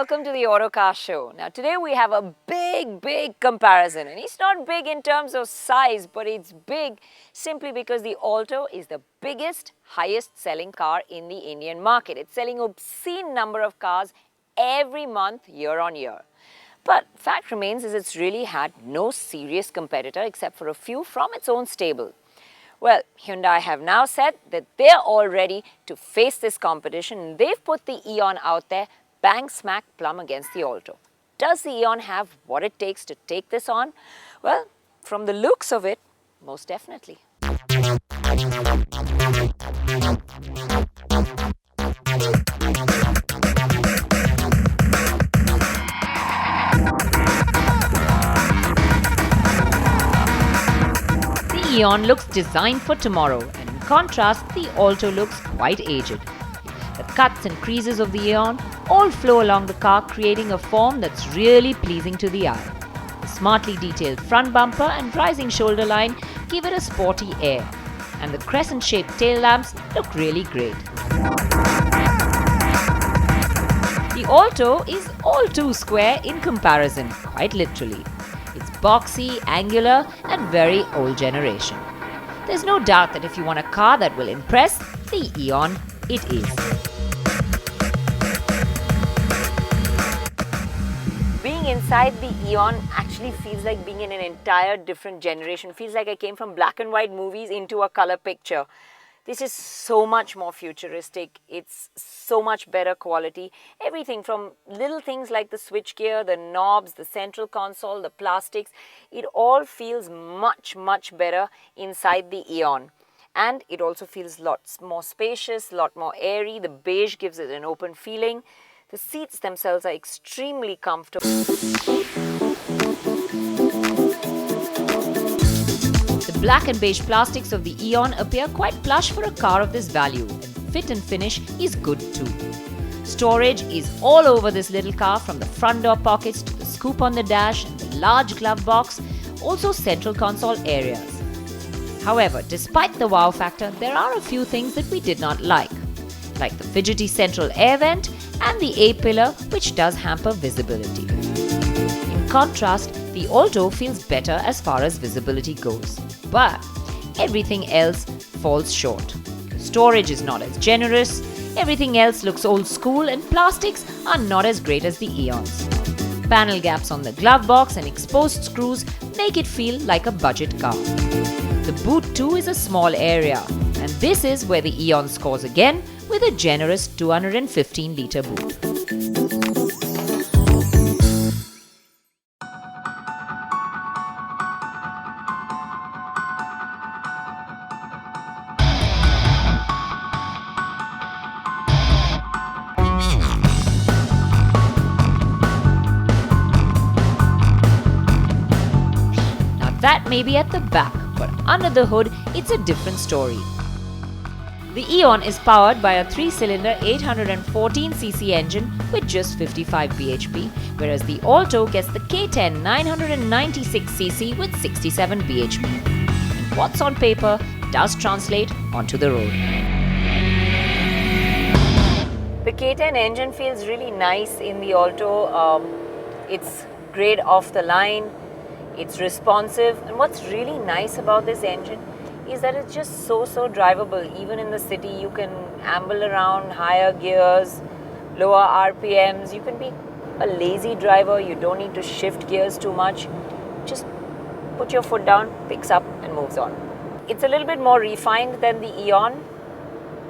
welcome to the Autocar show. Now today we have a big comparison, and it's not big in terms of size, but it's big simply because the Alto is the biggest, highest selling car in the Indian market. It's selling obscene number of cars every month, year on year. But fact remains is it's really had no serious competitor except for a few from its own stable. Well, Hyundai have now said that they're all ready to face this competition, and they've put the Eon out there bang smack plumb against the Alto. Does the Eon have what it takes to take this on? Well, from the looks of it, most definitely. The Eon looks designed for tomorrow, and in contrast, the Alto looks quite aged. The cuts and creases of the Eon all flow along the car, creating a form that's really pleasing to the eye. The smartly detailed front bumper and rising shoulder line give it a sporty air, and the crescent-shaped tail lamps look really great. The Alto is all too square in comparison, quite literally. It's boxy, angular, and very old generation. There's no doubt that if you want a car that will impress, the Eon it is. Being inside the Eon actually feels like being in an entire different generation. Feels like I came from black and white movies into a color picture. This is so much more futuristic. It's so much better quality. Everything from little things like the switchgear, the knobs, the central console, the plastics, it all feels much better inside the Eon. And it also feels lots more spacious, lot more airy. The beige gives it an open feeling. The seats themselves are extremely comfortable. The black and beige plastics of the Eon appear quite plush for a car of this value, and fit and finish is good too. Storage is all over this little car, from the front door pockets to the scoop on the dash and the large glove box, also central console areas. However, despite the wow factor, there are a few things that we did not like the fidgety central air vent and the A-pillar, which does hamper visibility. In contrast, the Alto feels better as far as visibility goes, but everything else falls short. Storage is not as generous, everything else looks old school, and plastics are not as great as the Eon's. Panel gaps on the glove box and exposed screws make it feel like a budget car. The boot too is a small area, and this is where the Eon scores again with a generous 215-litre boot. Now that may be at the back, but under the hood, it's a different story. The Eon is powered by a 3-cylinder 814cc engine with just 55 bhp, whereas the Alto gets the K10 996cc with 67 bhp. And what's on paper does translate onto the road. The K10 engine feels really nice in the Alto. It's great off the line. It's responsive, and what's really nice about this engine is that it's just so drivable. Even in the city, you can amble around higher gears, lower RPMs. You can be a lazy driver. You don't need to shift gears too much. Just put your foot down, picks up and moves on. It's a little bit more refined than the Eon,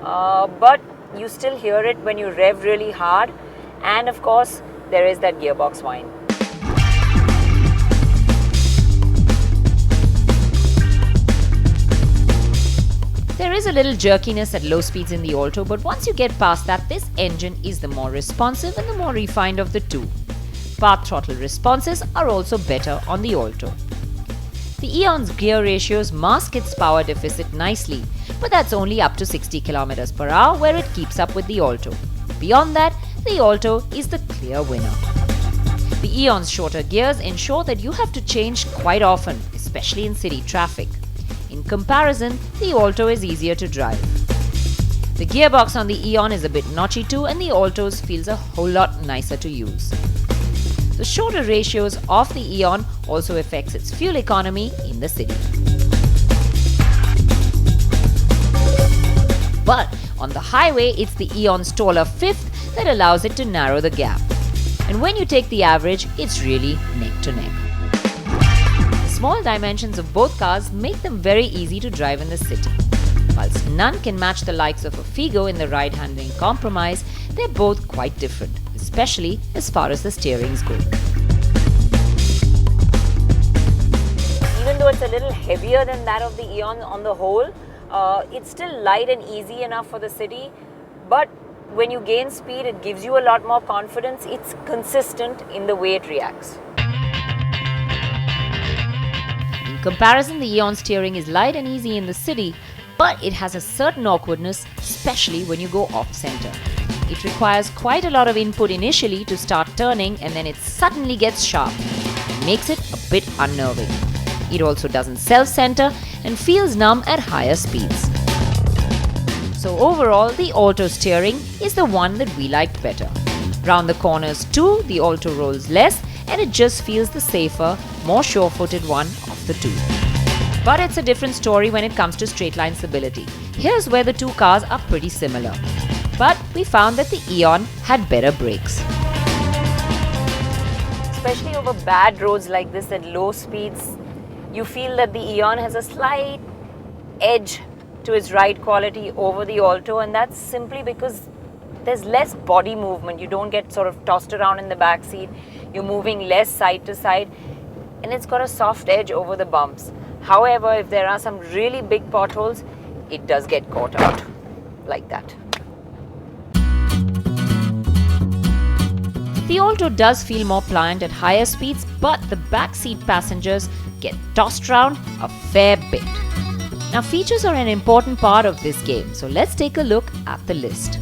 but you still hear it when you rev really hard. And of course, there is that gearbox whine. There is a little jerkiness at low speeds in the Alto, but once you get past that, this engine is the more responsive and the more refined of the two. Path throttle responses are also better on the Alto. The Eon's gear ratios mask its power deficit nicely, but that's only up to 60 km/h, where it keeps up with the Alto. Beyond that, the Alto is the clear winner. The Eon's shorter gears ensure that you have to change quite often, especially in city traffic. In comparison, the Alto is easier to drive. The gearbox on the Eon is a bit notchy too, and the Alto's feels a whole lot nicer to use. The shorter ratios of the Eon also affects its fuel economy in the city. But on the highway, it's the Eon's taller fifth that allows it to narrow the gap. And when you take the average, it's really neck to neck. The small dimensions of both cars make them very easy to drive in the city. Whilst none can match the likes of a Figo in the ride-handling compromise, they're both quite different, especially as far as the steerings go. Even though it's a little heavier than that of the Eon on the whole, it's still light and easy enough for the city. But when you gain speed, it gives you a lot more confidence. It's consistent in the way it reacts. In comparison, the Eon steering is light and easy in the city, but it has a certain awkwardness, especially when you go off-center. It requires quite a lot of input initially to start turning, and then it suddenly gets sharp. It makes it a bit unnerving. It also doesn't self-center and feels numb at higher speeds. So overall, the Alto steering is the one that we liked better. Round the corners too, the Alto rolls less, and it just feels the safer, more sure-footed one of the two. But it's a different story when it comes to straight-line stability. Here's where the two cars are pretty similar. But we found that the Eon had better brakes. Especially over bad roads like this at low speeds, you feel that the Eon has a slight edge to its ride quality over the Alto, and that's simply because there's less body movement. You don't get sort of tossed around in the back seat. You're moving less side to side, and it's got a soft edge over the bumps. However, if there are some really big potholes, it does get caught out like that. The Alto does feel more pliant at higher speeds, but the backseat passengers get tossed around a fair bit. Now, features are an important part of this game, so let's take a look at the list.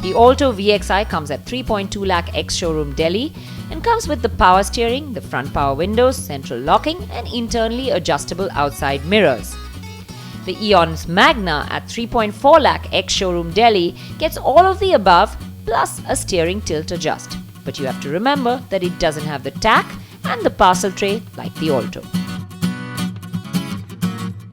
The Alto VXI comes at 3.2 lakh ex-showroom Delhi and comes with the power steering, the front power windows, central locking and internally adjustable outside mirrors. The Eon's MAGNA at 3.4 lakh ex-showroom Delhi gets all of the above plus a steering tilt adjust. But you have to remember that it doesn't have the tack and the parcel tray like the Alto.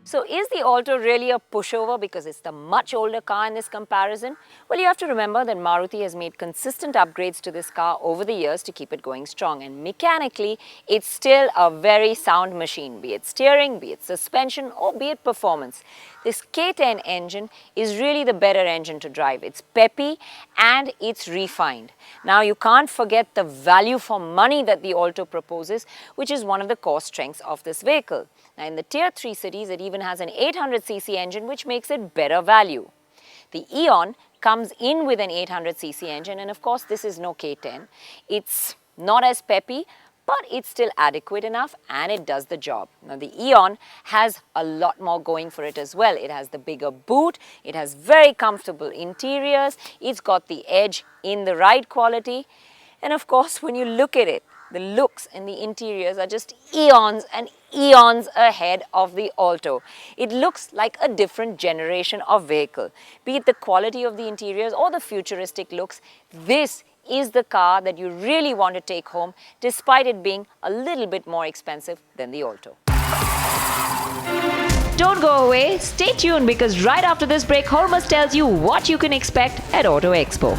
So is the Alto really a pushover because it's the much older car in this comparison? Well, you have to remember that Maruti has made consistent upgrades to this car over the years to keep it going strong, and mechanically it's still a very sound machine, be it steering, be it suspension or be it performance. This K10 engine is really the better engine to drive. It's peppy and it's refined. Now you can't forget the value for money that the Alto proposes, which is one of the core strengths of this vehicle. Now in the tier 3 cities, it even has an 800cc engine, which makes it better value. The Eon comes in with an 800cc engine, and of course this is no K10. It's not as peppy, but it's still adequate enough and it does the job. Now the Eon has a lot more going for it as well. It has the bigger boot, it has very comfortable interiors, it's got the edge in the ride quality, and of course when you look at it, the looks and the interiors are just eons and eons ahead of the Alto. It looks like a different generation of vehicle. Be it the quality of the interiors or the futuristic looks, this is the car that you really want to take home, despite it being a little bit more expensive than the Alto. Don't go away, stay tuned because right after this break, Hormus tells you what you can expect at Auto Expo.